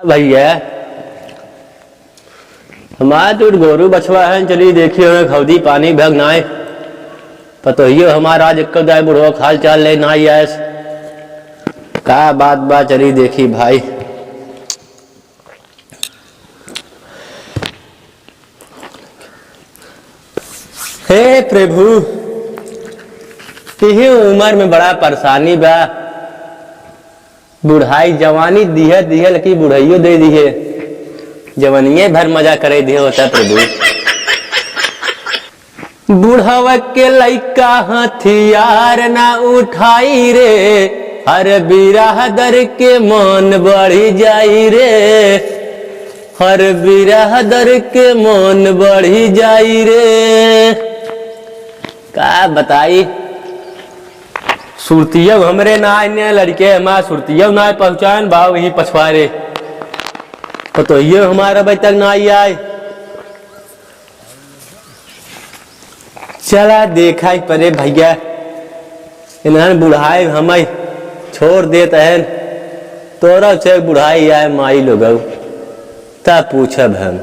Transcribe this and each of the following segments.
भैया हमारे तो गोरू बछवा है, चलिए देखिए खौदी पानी भग नाय पतोहियो हमारा आज एक दाय बुढ़ो खाल चाल ले ना आयस का बात चली देखी भाई। हे प्रभु यही उम्र में बड़ा परेशानी बा, बुढ़ाई जवानी दिहे लकी बुढ़ाइयो दे दिहे, जवानिये भर मजा करे दिए होता प्रभु। बुढ़ावा के लइका हथियार ना उठाई रे, हर बिरादर के मन बढ़ी जाई रे, हर बिरादर के मन बढ़ी जाई रे। का बताई सुरतिया हमरे ना आने लड़के हमारा सुरतिया ना पहुंचान भाव यही पछवारे तो ये हमारा भाई तक ना आए। चला देखा ही परे भैया इन्हें बुढ़ाई हमें छोड़ देते हैं तोरा से बुढ़ाई आए माई लोग तब पूछब हम।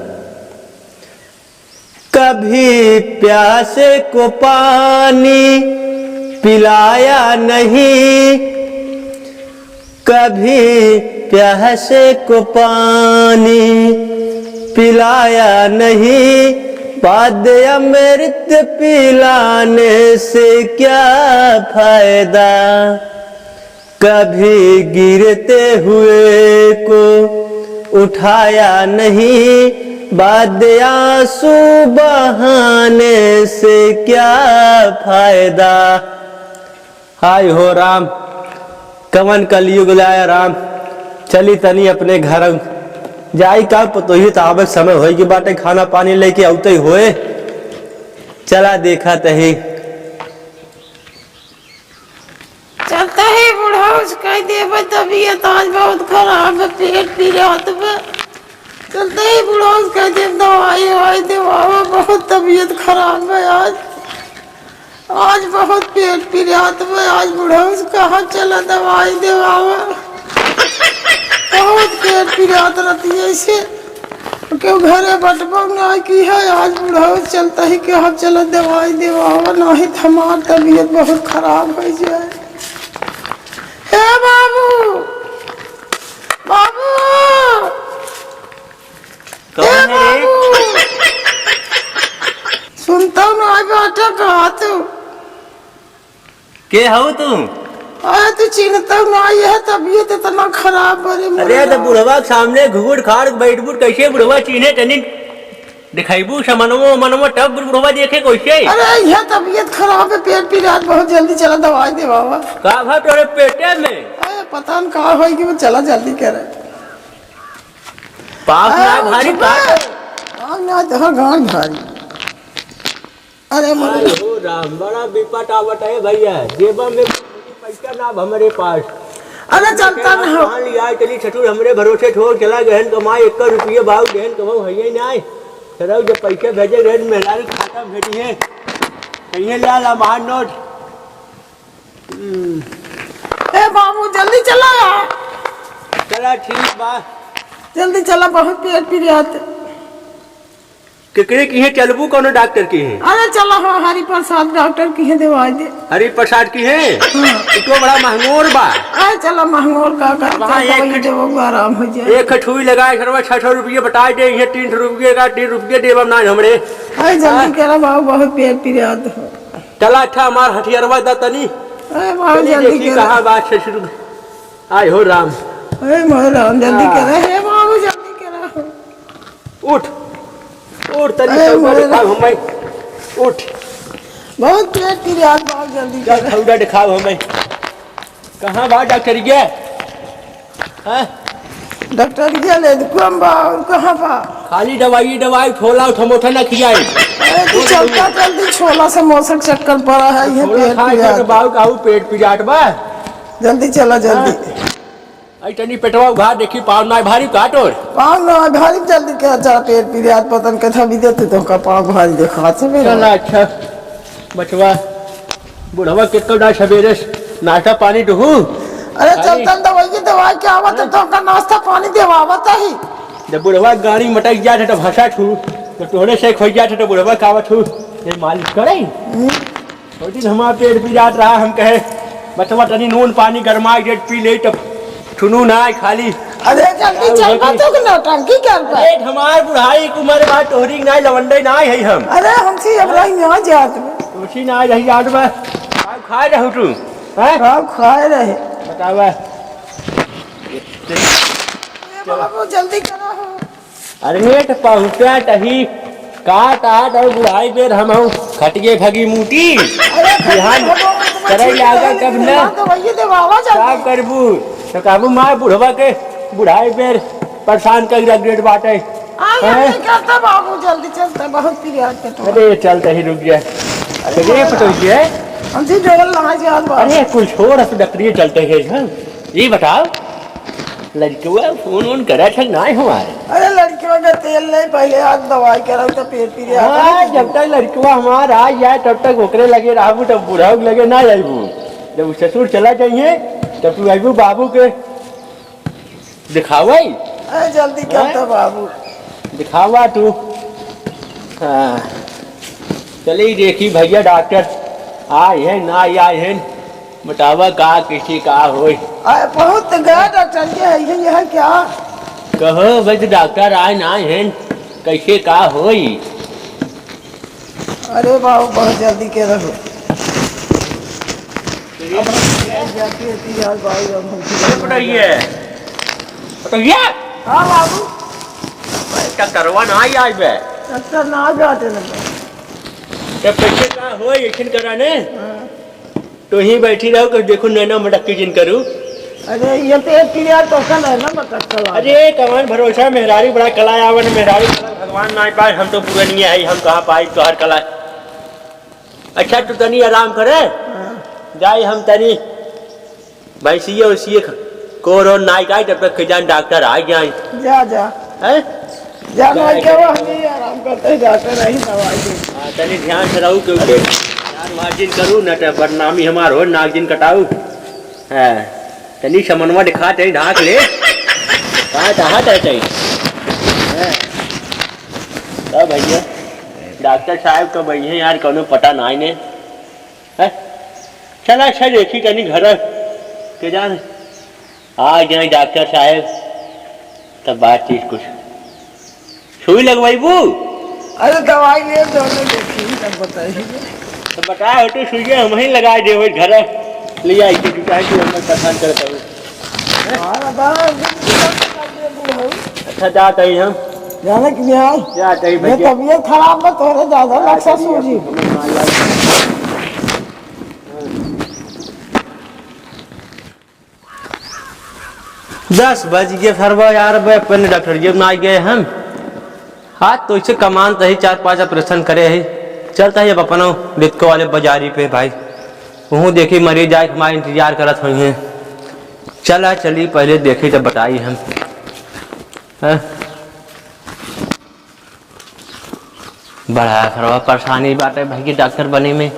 कभी प्यासे को पानी पिलाया नहीं, कभी प्यासे को पानी पिलाया नहीं, बाद अमृत पिलाने से क्या फायदा, कभी गिरते हुए को उठाया नहीं, बाद आंसू बहाने से क्या फायदा। हाय हो राम कवन कलयुग लाया राम, चली तनी अपने घर जाई का पतोही ताबक समय होई की बाटे खाना पानी लेके आउते होए। चला देखा तही चलता है बुढ़ा उसका देव तबीयत आज बहुत खराब है, पेट पी रहा है। चलता है बुढ़ा उसका देव दवाई दवा बहुत तबीयत खराब है आज बहुत पेट पी रहा तो आज बुढ़ा कहाँ चला दवाई देवावा बहुत पेट पी रहा रहती है ऐसे क्यों घरे बटबा ना की है। आज बुढ़ा चलता ही कि हम चला दवाई देवावा ना ही हमार तबीयत बहुत खराब हो जाए। हे बाबू बाबू हे बाबू सुनता हूँ ना बेटा कहा तू के हो तुम? अरे तू चिंता ना है तबीयत इतना खराब है। अरे तो बुढ़वा सामने घुघुड़ खाड़ बैठबुट कैसे बुढ़वा चीने टनी दिखाईबू समनमो मनमो तब बुढ़वा देखे कैसे। अरे यह तबीयत खराब है पेट पी रहा बहुत जल्दी चला दवाई दे बाबा। का भा तोरे पेटे में? अरे पता नहीं कहाँ होगी वो चला जल्दी करे पास ना भारी पास ना जहाँ गांठ भारी। अरे हो राम बड़ा विपट आवट है भैया, जेबा में पैसा ना हमारे पास। अरे चलता ना हो लिया चली छठुर हमरे भरोसे छोड़ चला गहन कमाए 1 रुपये भाव गहन कमाऊ है ना चलो जब पैसे भेजे गहन मेहरा खाता भेजी है कहीं ला मान नोट। ए बाबू जल्दी चला चला ठीक बा जल्दी चला बहुत पेट पी रहा है। केकरे की है चलबू कौन डॉक्टर की है? अरे चला हो हरि प्रसाद डॉक्टर की है दवाई दे। हरि प्रसाद की है तो बड़ा महंगोर बा। अरे चला महंगोर का आराम हो जाए। एक ठुई लगाए घर 600 रुपये बताए दे 300 रुपये का 3 रुपये देव ना हमरे। अरे जल्दी करा बाबू बहुत पेट पी रहा है। चला अच्छा हमार हथियारवा दा तनी। अरे बाबू जल्दी कहा बात से शुरू आय हो राम। अरे राम जल्दी करा हे बाबू जल्दी करा उठ उठ तनी दिखाओ हमें उठ बहुत पेट पी रहा है बहुत जल्दी कर थोड़ा दिखाओ हमें कहाँ बा डॉक्टर गया हैं डॉक्टर गया ले कम बा और कहाँ बा खाली दवाई छोला ठमोठा ना खियाई। अरे तू चलता जल्दी छोला समोसा चक्कर पड़ा है ये पेट पी रहा है बाबू काहू पेट पी जाट बा जल्दी चला जल्दी। आई तनी पेटवा उघाड़ देखी पाव ना भारी काटोर पाव ना भारी जल्दी के चला पेट पी रहा पतन कथा भी देते तो का पाव भारी देखा से मेरा। चला अच्छा बचवा बुढ़वा कितना सवेरे नाश्ता पानी दुहू अरे चलता दवाई क्या आवत तो का नाश्ता पानी देवावत ही। जब बुढ़वा गाड़ी मटक जाए तो भाषा छू तो तोहरे से खोज जाए तो बुढ़वा कावत छू ये मालिश करे छोटी हमारा पेट भी जात रहा हम कहे बचवा तनी नून पानी गरमा डेट पी ले तब छुनू ना खाली। अरे जल्दी चल तो कि नौटंकी कर पे पेट हमार बुढ़ाई की उम्र बात तोहरी ना लवंडे ना है हम। अरे हमसे अब रही ना जात में तोसी ना रही याद में आप खा रहू तू हैं आप खाए रहे बतावा बाबू जल्दी करो। अरे तो पहुँचा तही काट आट और बुढ़ाई बेर हम खटिए भगी मूटी बिहान करे लागा कब न दवाई देवावा जा साफ करबू तो काबू मार बुढ़वा के बुढ़ाई बेर परेशान कर रख डेट बाटे। नहीं करता बाबू जल्दी चलता बहुत प्रिया के तो। अरे चलते ही रुक गया अरे पटोइए हमसे डोल ना जात बाबू। अरे कुछ छोड़ अब डकरिए चलते हैं ये बताओ लड़कियों फोन वोन करा था ना हमारे। अरे लड़कियों का तेल नहीं पहले आज दवाई करो तो पेट पी रहा जब तक लड़कियों हमारा आ जाए तब तक ओकरे लगे रहू तब बूढ़ा लगे ना आबू जब ससुर चला जाइए तब तू आबू बाबू के दिखावा अरे जल्दी करता बाबू दिखावा तू। हाँ चलिए देखी भैया डॉक्टर आए हैं ना आए हैं बतावा का किसी का हो अरे बहुत गया डॉक्टर के है यह क्या कहो भाई डॉक्टर आए ना हैं कैसे का होई। अरे बाबू बहुत जल्दी के रहो हाँ बाबू डॉक्टरवा ना आई बे डॉक्टर ना जाते ना तब कैसे का हो यकीन करा ने तो ही बैठी रहो कि देखो नैना मटकी जिन करूँ। अरे ये पेट क्रिया तो कल है ना मटक अरे कमान भरोसा मेहरारी बड़ा कला आवन मेहरारी भगवान ना पाए हम तो पूरा नहीं है हम कहाँ पाई तो हर कला। अच्छा तू तनी आराम करे जाए हम तनी भैंसिए उसिए कोरो नाई का तब तक जान डॉक्टर आ जाए जा जा हैं जाना क्या वो हम आराम करते जाते नहीं दवाई तनी ध्यान से रहू क्योंकि मार्जिन करूँ न तो बदनामी हमार हो नागिन कटाऊ है तनी समनवा दिखा चाहिए ढाक ले कहाँ चाहत है चाहिए भैया डॉक्टर साहब का भैया यार कौनो पता ना ने है चला अच्छा देखी कहीं घर के जान आ गए डॉक्टर साहब तब बात चीज कुछ सुई लगवाई बू। अरे दवाई ले दोनों देखी तब बताइए तो बता तो सुइए हम ही लगा दे घर ले आई कि हम परेशान करता हूँ। अच्छा जाते ही हम जाने के लिए जाते ही तबीयत खराब है थोड़ा ज्यादा लक्ष्य सूझी 10 बज गए फरवा यार अपने डॉक्टर जी में आ गए हम हाथ तो इसे कमान तो ही 4-5 ऑपरेशन करे है चलता है अब अपना रितको वाले बाजारी पे भाई वहाँ देखी मरीज आए हमारे इंतजार करत हुई हैं चला चली पहले देखी जब बताई हम बड़ा फरवा परेशानी बात है भाई की डॉक्टर बने में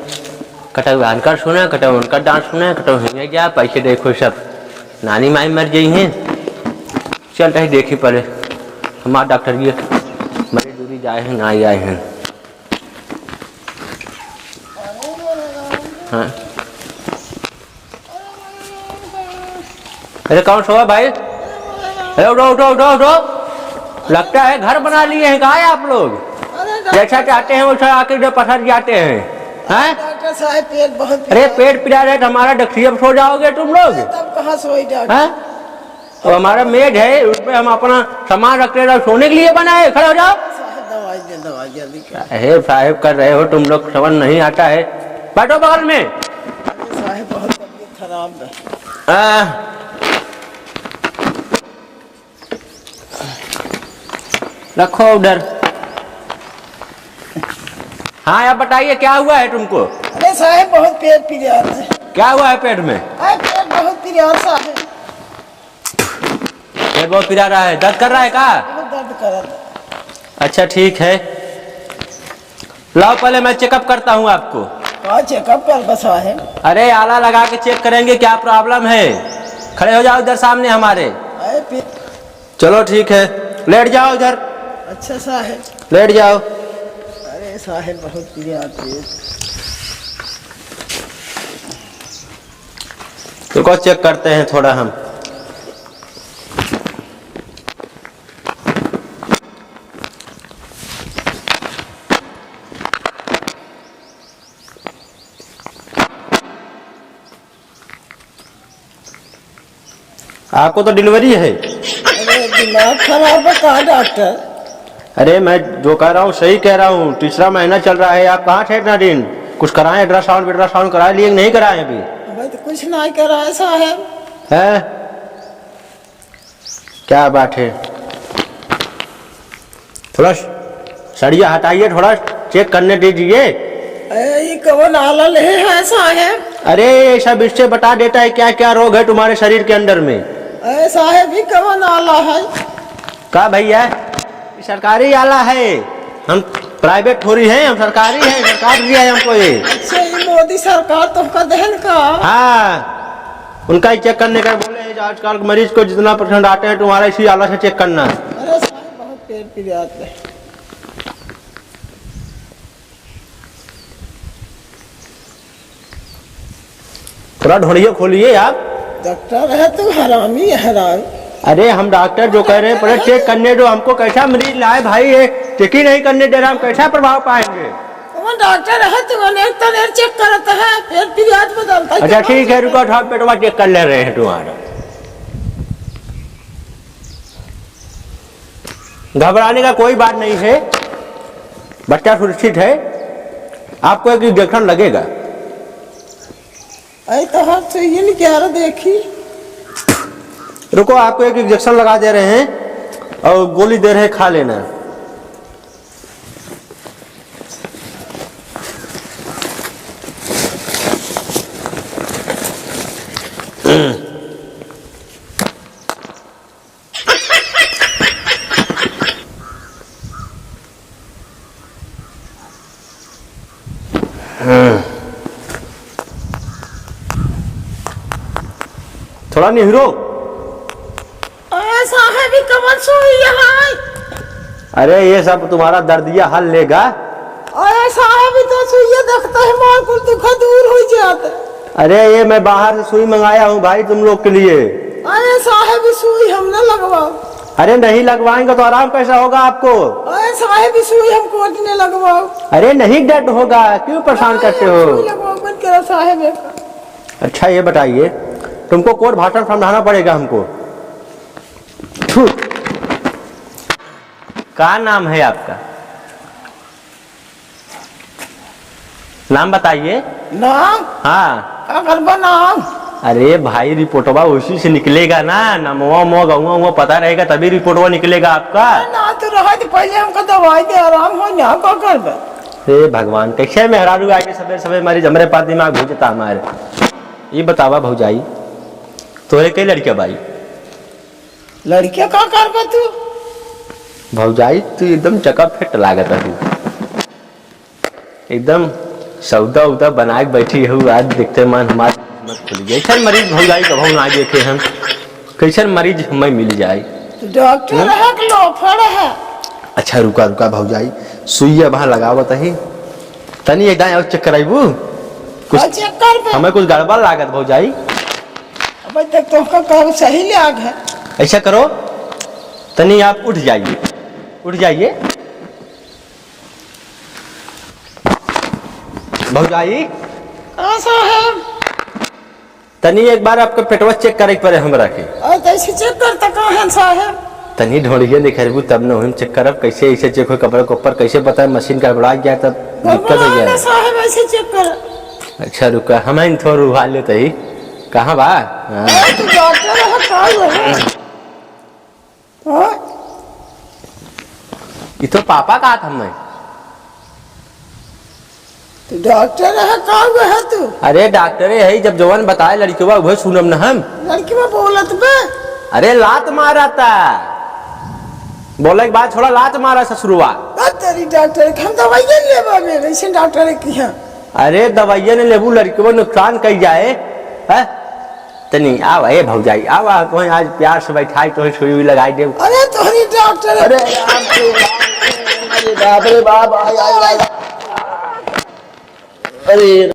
कटो उनकर सुना कटो उनकर डांट सुना कटो हिंगे गया पैसे देखो सब नानी माई मर गई हैं चल रही देखी पहले हमारे डॉक्टर जी बड़ी दूरी जाए हैं ना आए हैं। हाँ अरे कौन सोया भाई अरे उठो उठो उठो उठो लगता है घर बना लिए हैं कहाँ आप लोग जैसा चाहते हैं वैसा आके पसर जाते हैं हैं डॉक्टर साहब पेट बहुत अरे पेट पिला रहे तो हमारा डॉक्टरी अब सो जाओगे तुम लोग तब कहाँ सोई डॉक्टर हैं तो हमारा मेज है उसमें हम अपना सामान रखते रहो सोने के लिए बनाए खड़े हो जाओ दवाई जल्दी हे साहेब कर रहे हो तुम लोग समझ नहीं आता है बैठो बगल में साहब बहुत तबीयत खराब है रखो उधर। हाँ आप बताइए क्या हुआ है तुमको अरे साहब बहुत पेट पीड़ा है क्या हुआ है पेट में पेट बहुत पीड़ा साहब पेट बहुत पिरा रहा है दर्द कर रहा है क्या बहुत दर्द कर रहा है अच्छा ठीक है लाओ पहले मैं चेकअप करता हूँ आपको चेकअप कर बसा है अरे आला लगा के चेक करेंगे क्या प्रॉब्लम है खड़े हो जाओ इधर सामने हमारे। अरे चलो ठीक है, लेट जाओ इधर, अच्छा साहेब, लेट जाओ। अरे साहेब बहुत प्रिय आती है। रुको चेक करते हैं थोड़ा हम। आपको तो डिलीवरी है। अरे दिमाग खराब है कहाँ डॉक्टर? अरे मैं जो कह रहा हूँ सही कह रहा हूँ, तीसरा महीना चल रहा है, आप कहाँ थे इतना दिन? कुछ कराएं, अल्ट्रासाउंड करा लिए नहीं कराए अभी? भाई तो कुछ नहीं करा है साहेब। है क्या बात है? थोड़ा सड़िया हटाइए, थोड़ा चेक करने दीजिए। अरे ये कौन आला ले है साहेब? अरे ये सब इससे बता देता है क्या क्या रोग है तुम्हारे शरीर के अंदर में। अरे साहेब ये कौन आला है? का भैया सरकारी आला है, हम प्राइवेट थोड़ी है, हम सरकारी है, सरकार दिया है हमको ये। अच्छा ये मोदी सरकार तुमका दहन का? हाँ, उनका ही चेक करने का बोले हैं। आजकल मरीज को जितना % आते हैं तुम्हारा इसी आला से चेक करना। अरे साहेब बहुत पेट पी जाते हैं। थोड़ा ढोलिए खोलिए आप। डॉक्टर है तू हरामी हैरान। अरे हम डॉक्टर जो कह रहे हैं पहले चेक करने दो हमको, कैसा मरीज लाए भाई, ये चेक ही नहीं करने दे रहा, हम कैसा प्रभाव पाएंगे? कौन डॉक्टर है तू? अनेक तनेक चेक करता है, पेट पी जात बदलता है। अच्छा ठीक है, रुको थोड़ा पेटवा चेक कर ले रहे हैं तुम्हारा। घबराने का कोई बात नहीं है, बच्चा सुरक्षित है, आपको एक इंजेक्शन लगेगा। अरे तो हाथ से ये नहीं क्या देखी। रुको आपको एक इंजेक्शन लगा दे रहे हैं और गोली दे रहे हैं, खा लेना। थोड़ा निहरो। साहेब कमर सोई है। अरे ये सब तुम्हारा दर्दिया हल लेगा। अरे साहेब तो सुइया देखता है मार कुल दुख दूर हो जाता। अरे ये मैं बाहर से सुई मंगाया हूँ भाई तुम लोग के लिए। अरे साहेब सुई हम न लगवाओ। अरे नहीं लगवाएंगे तो आराम कैसा होगा आपको? अरे साहेब सुई हम कोट ने लगवाओ। अरे नहीं दर्द होगा, क्यों परेशान करते हो? सुई लगवाओ मत करो साहेब। अच्छा ये बताइए, तुमको कोट भाषण समझाना पड़ेगा हमको। क्या नाम है आपका? नाम बताइए। नाम? हाँ अगर नाम। अरे भाई रिपोर्टवा उसी से निकलेगा ना, नमवा मो गौवा वो पता रहेगा तभी रिपोर्टवा निकलेगा आपका। ना तो रहा तो पहले हमको दवाई दे आराम हो ना का करबे। हे भगवान, कैसे मेहरारू आके सवेरे सवेरे मरीज हमरे पास दिमाग भेजता हमारे। ये बतावा भौजाई तोरे कई लड़कियां भाई? लड़कियां का करबे तू? भौजाई तू एकदम चका फिट लागत है, एकदम सौदा उदा बना के बैठी है। आज देखते मन हमारे मत खुल गई। कैसन मरीज भौजाई कभू ना देखे हम, कैसन मरीज हमें मिल जाए। डॉक्टर है कि लोफड़ है? अच्छा रुका रुका भौजाई, सुइया वहां लगावत है तनी एक दाएं और चेक कराइबू कुछ चेक कर पे। हमें कुछ गड़बड़ लागत भौजाई। अब तक तो का काम सही लाग है। ऐसा करो तनी आप उठ जाइए, उठ जाइए भौजाई। ऐसा है तनी एक बार आपका पेटवा चेक करे पड़े हमरा के। ऐसे चेक करता कहाँ है साहब? तनी ढोलिए दिखेबू तब न हम चेक करब। कैसे ऐसे चेक हो कपड़े के ऊपर कैसे बताए? मशीन का बढ़ा गया तब दिक्कत हो गया साहब। ऐसे चेक कर। अच्छा रुका हम थोड़ा उठा लेते ही। कहाँ बा? तू डॉक्टर है का है? हां ये तो पापा का था मैं। तू डॉक्टर है का है तू? अरे डॉक्टर है जब जवान बताए लड़कीवा वह सुनम न हम। लड़की में बोलत बे? अरे लात मारा था, बोले के बाद थोड़ा लात मारा ससुरवा। तेरी डॉक्टर हम दवाई लेबा में वैसे डॉक्टर की है। अरे दवाइया ने लेबू लड़कीवा नुकसान कई जाए है। तनी आवा ए भौजाई आवा कोई आज प्यार से बैठाई तो सुई हुई लगाई दे। अरे तोहरी डॉक्टर अरे बाप रे बाप, अरे